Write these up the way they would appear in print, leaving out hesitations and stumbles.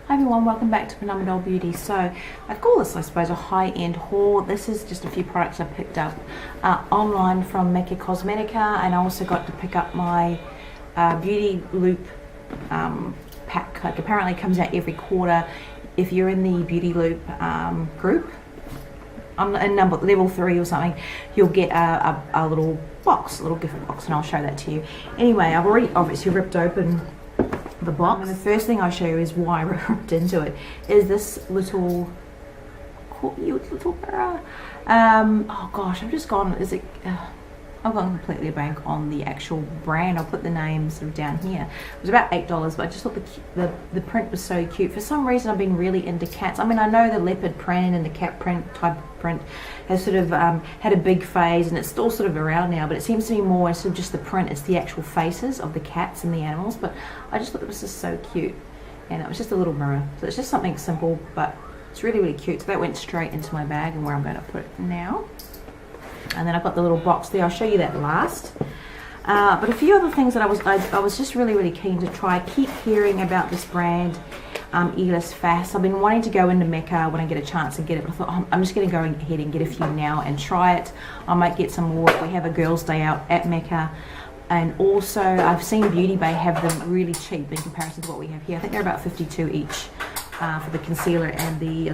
Hi everyone, welcome back to Phenomenal Beauty. So I call this, I suppose, a high-end haul. This is just a few products I picked up online from Mecca Cosmetica, and I also got to pick up my Beauty Loop pack. Like, apparently it comes out every quarter. If you're in the Beauty Loop group, I'm in level 3 or something, you'll get a little box, a little gift box, and I'll show that to you. Anyway, I've already obviously ripped open the box, and the first thing I'll show you is why I ripped into it. Is this little mirror. Oh gosh, I've just gone. I've gone completely blank on the actual brand. I'll put the name sort of down here. It was about $8, but I just thought the print was so cute. For some reason, I've been really into cats. I mean, I know the leopard print and the cat print type of print has sort of had a big phase, and it's still sort of around now, but it seems to be more instead of just the print, it's the actual faces of the cats and the animals. But I just thought it was just so cute, and it was just a little mirror. So it's just something simple, but it's really, really cute. So that went straight into my bag, and where I'm going to put it now. And then I've got the little box there. I'll show you that last. But a few other things that I was just really, really keen to try. I keep hearing about this brand, Ellis Faas. I've been wanting to go into Mecca when I get a chance to get it. But I thought, oh, I'm just going to go ahead and get a few now and try it. I might get some more if we have a girls' day out at Mecca. And also, I've seen Beauty Bay have them really cheap in comparison to what we have here. I think they're about $52 each for the concealer and the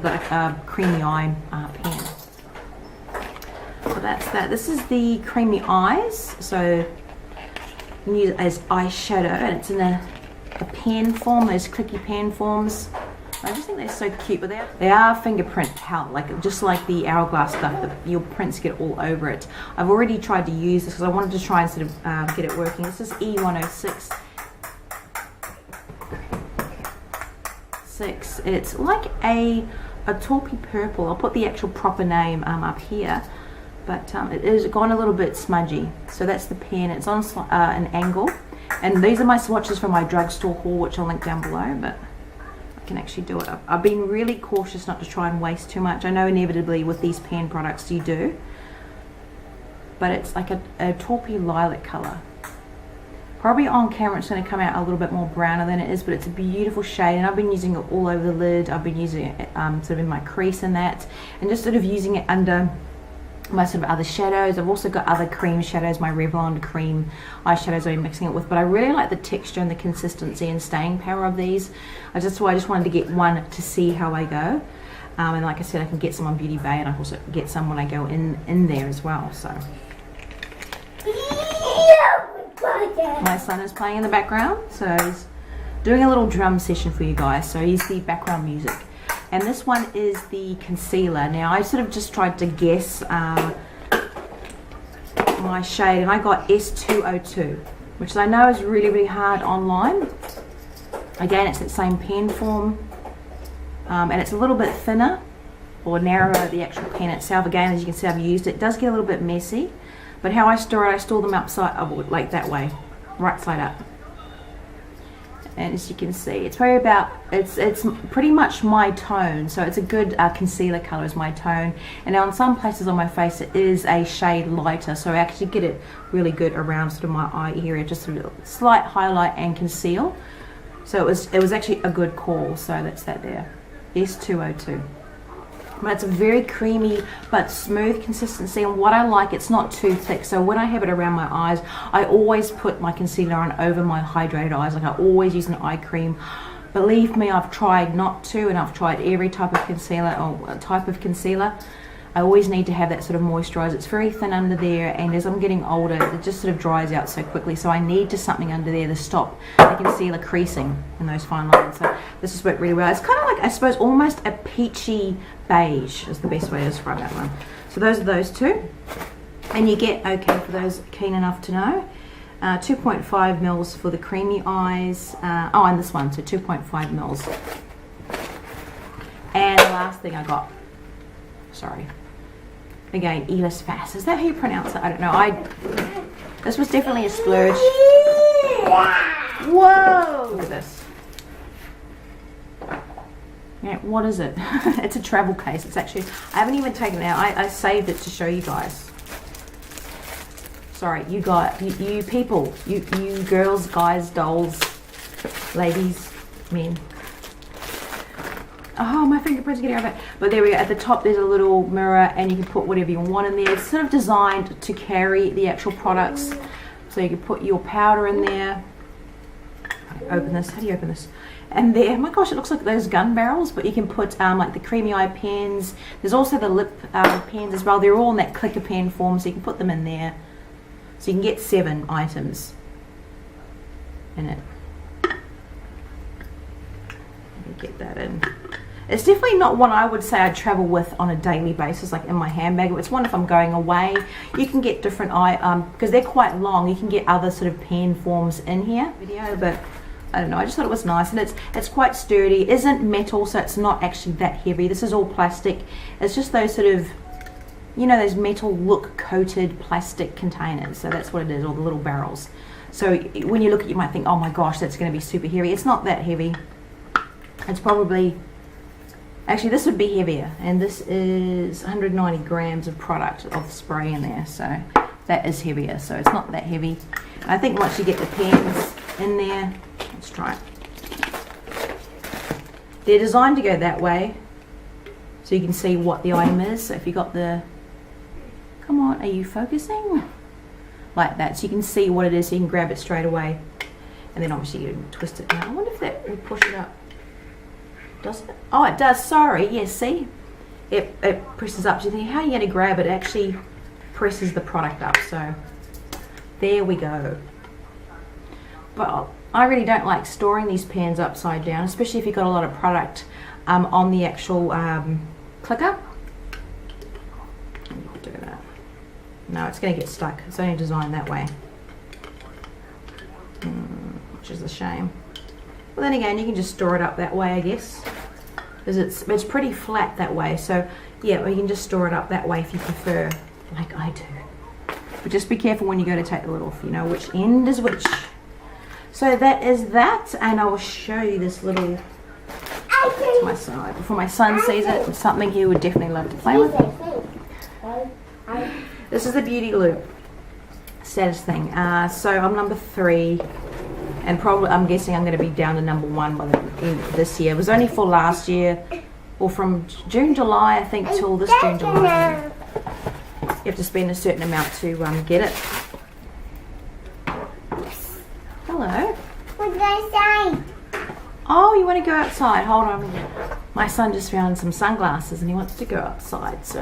creamy eye pen. So that's that. This is the creamy eyes, so you can use it as eyeshadow, and it's in a pen form, those clicky pen forms. I just think they're so cute, but they are fingerprint help, like just like the Hourglass stuff, your prints get all over it. I've already tried to use this because I wanted to try and sort of get it working. This is E106. It's like a taupey purple. I'll put the actual proper name up here. But it is gone a little bit smudgy. So that's the pen. It's on an angle. And these are my swatches from my drugstore haul, which I'll link down below, but I can actually do it. I've been really cautious not to try and waste too much. I know inevitably with these pen products you do. But it's like a taupey lilac colour. Probably on camera it's going to come out a little bit more browner than it is, but it's a beautiful shade, and I've been using it all over the lid. I've been using it sort of in my crease and that, and just sort of using it under my sort of other shadows. I've also got other cream shadows, my Revlon cream eyeshadows I've been mixing it with, but I really like the texture and the consistency and staying power of these. I just wanted to get one to see how I go. And like I said, I can get some on Beauty Bay, and I also get some when I go in there as well. So my son is playing in the background, so he's doing a little drum session for you guys, so he's the background music. And this one is the concealer. Now, I sort of just tried to guess my shade, and I got S202, which I know is really, really hard online. Again, it's that same pen form, and it's a little bit thinner or narrower, the actual pen itself. Again, as you can see, I've used it. It does get a little bit messy, but how I store it, I store them upside up, like that way, right side up. And as you can see, it's very about, it's pretty much my tone, so it's a good concealer color is my tone. And now in some places on my face it is a shade lighter, so I actually get it really good around sort of my eye area, just sort of slight highlight and conceal. So it was actually a good call. So that's that there, S202. But it's a very creamy but smooth consistency, and what I like, it's not too thick, so when I have it around my eyes, I always put my concealer on over my hydrated eyes. Like, I always use an eye cream. Believe me, I've tried not to, and I've tried every type of concealer or type of concealer. I always need to have that sort of moisturizer. It's very thin under there, and as I'm getting older, it just sort of dries out so quickly, so I need just something under there to stop the concealer creasing in those fine lines. So this has worked really well. It's kind of like, I suppose, almost a peachy beige is the best way to describe that one. So those are those two, and you get, okay, for those keen enough to know, 2.5 mils for the creamy eyes. Oh, and this one, so 2.5 mils. And the last thing I got, sorry, again, Ellis Faas. Is that how you pronounce it? I don't know. This was definitely a splurge. Whoa! Look at this. Yeah, what is it? It's a travel case. It's actually, I haven't even taken it out. I saved it to show you guys. Sorry, you people, you girls, guys, dolls, ladies, men. Oh, my fingerprints are getting over it. But there we go. At the top, there's a little mirror, and you can put whatever you want in there. It's sort of designed to carry the actual products. So you can put your powder in there. Open this. How do you open this? And there, oh my gosh, it looks like those gun barrels, but you can put like the creamy eye pens. There's also the lip pens as well. They're all in that clicker pen form, so you can put them in there. So you can get 7 items in it. Let me get that in. It's definitely not one I would say I'd travel with on a daily basis, like in my handbag. It's one if I'm going away. You can get different because they're quite long. You can get other sort of pen forms in here. But I don't know, I just thought it was nice, and it's quite sturdy. It isn't metal, so it's not actually that heavy. This is all plastic. It's just those sort of, you know, those metal look coated plastic containers. So that's what it is, all the little barrels. So when you look at it, you might think, oh my gosh, that's going to be super heavy. It's not that heavy. It's probably, actually this would be heavier, and this is 190 grams of product of spray in there, so that is heavier, so it's not that heavy. I think once you get the pens in there, let's try it. They're designed to go that way, so you can see what the item is. So if you got the, come on, are you focusing? Like that, so you can see what it is, so you can grab it straight away. And then obviously you twist it down. I wonder if that will push it up. Does it? Oh, it does, sorry, yes, see? It presses up. So you think, how are you going to grab it? It actually presses the product up, so there we go. But I really don't like storing these pens upside down, especially if you've got a lot of product on the actual clicker. Do that. No, it's going to get stuck. It's only designed that way, which is a shame. Well, then again, you can just store it up that way, I guess, because it's pretty flat that way. So yeah, you can just store it up that way if you prefer, like I do. But just be careful when you go to take the lid off, you know which end is which. So that is that, and I will show you this little to my side before my son sees it. It's something he would definitely love to play with. This is the beauty loop status thing. So I'm number 3, and probably I'm guessing I'm going to be down to number 1 by the end of this year. It was only for last year, or from June, July, I think, till this June, July. You have to spend a certain amount to get it. Hello. What did I say? Oh, you want to go outside? Hold on. My son just found some sunglasses and he wants to go outside, so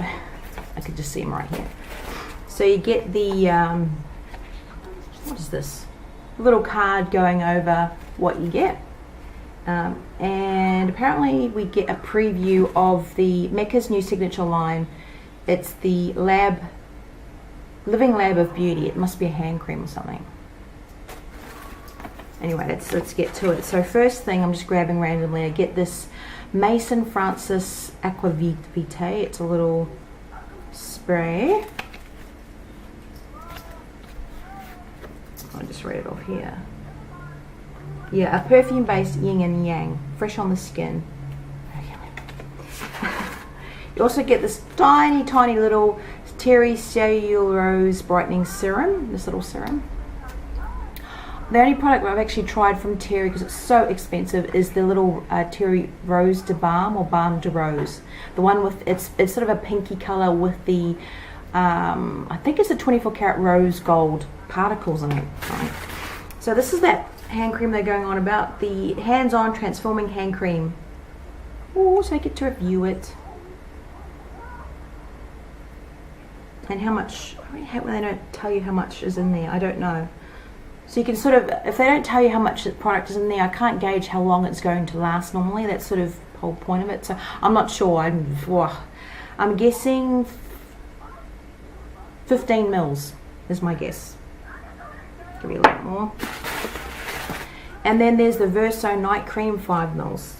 I could just see him right here. So you get the, what is this? A little card going over what you get. And apparently we get a preview of the Mecca's new signature line. It's the Living Lab of Beauty. It must be a hand cream or something. Anyway, let's get to it. So first thing, I'm just grabbing randomly. I get this Mason Francis Aqua Vitae. It's a little spray. I'll just read it off here. Yeah, a perfume-based yin and yang, fresh on the skin. You also get this tiny, tiny little Terry Cellulose Brightening Serum. This little serum. The only product I've actually tried from Terry, because it's so expensive, is the little Terry Rose de Balm, or Balm de Rose. The one with, it's sort of a pinky colour with the, I think it's a 24 karat rose gold particles in it. Right? So this is that hand cream they're going on about, the hands-on transforming hand cream. Oh, so I get to review it. And how much, I hate when they don't tell you how much is in there, I don't know. So you can sort of, if they don't tell you how much the product is in there, I can't gauge how long it's going to last normally. That's sort of the whole point of it. So I'm not sure. I'm guessing 15 mils is my guess. Give me a lot more. And then there's the Verso Night Cream 5 mils.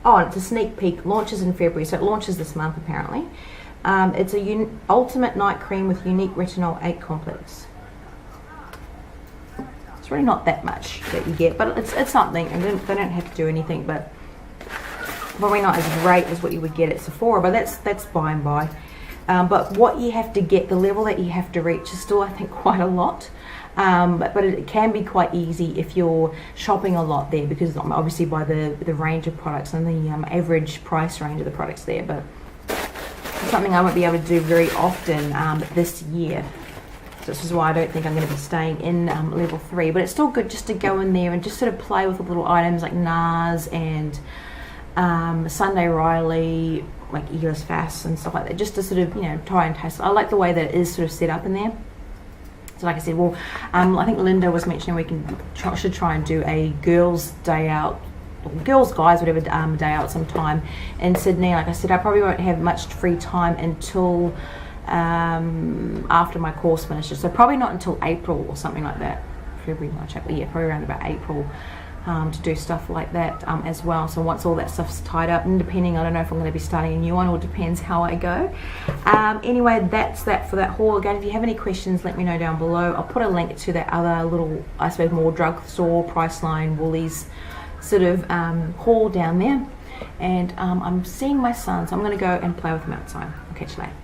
Oh, it's a sneak peek. Launches in February, so it launches this month apparently. It's a ultimate night cream with unique retinol 8 complex. It's really not that much that you get, but it's something, and they don't have to do anything, but probably not as great as what you would get at Sephora, but that's by and by. But what you have to get, the level that you have to reach is still, I think, quite a lot. But it can be quite easy if you're shopping a lot there, because obviously by the range of products and the average price range of the products there. But it's something I won't be able to do very often this year. So this is why I don't think I'm going to be staying in level 3. But it's still good just to go in there and just sort of play with the little items like NARS and Sunday Riley, like Ellis, Faas and stuff like that, just to sort of, you know, try and test. I like the way that it is sort of set up in there. So like I said, well, I think Linda was mentioning we should try and do a girls' day out, girls, guys, whatever, day out sometime in Sydney. Like I said, I probably won't have much free time until after my course finishes, so probably not until April or something like that. February, March, April, yeah, probably around about April. To do stuff like that as well. So once all that stuff's tied up, and depending, I don't know if I'm going to be starting a new one, or depends how I go. Anyway, that's that for that haul. Again, if you have any questions, let me know down below. I'll put a link to that other little, I suppose, more drugstore, Priceline, Woolies sort of haul down there. And I'm seeing my son, so I'm going to go and play with him outside. I'll catch you later.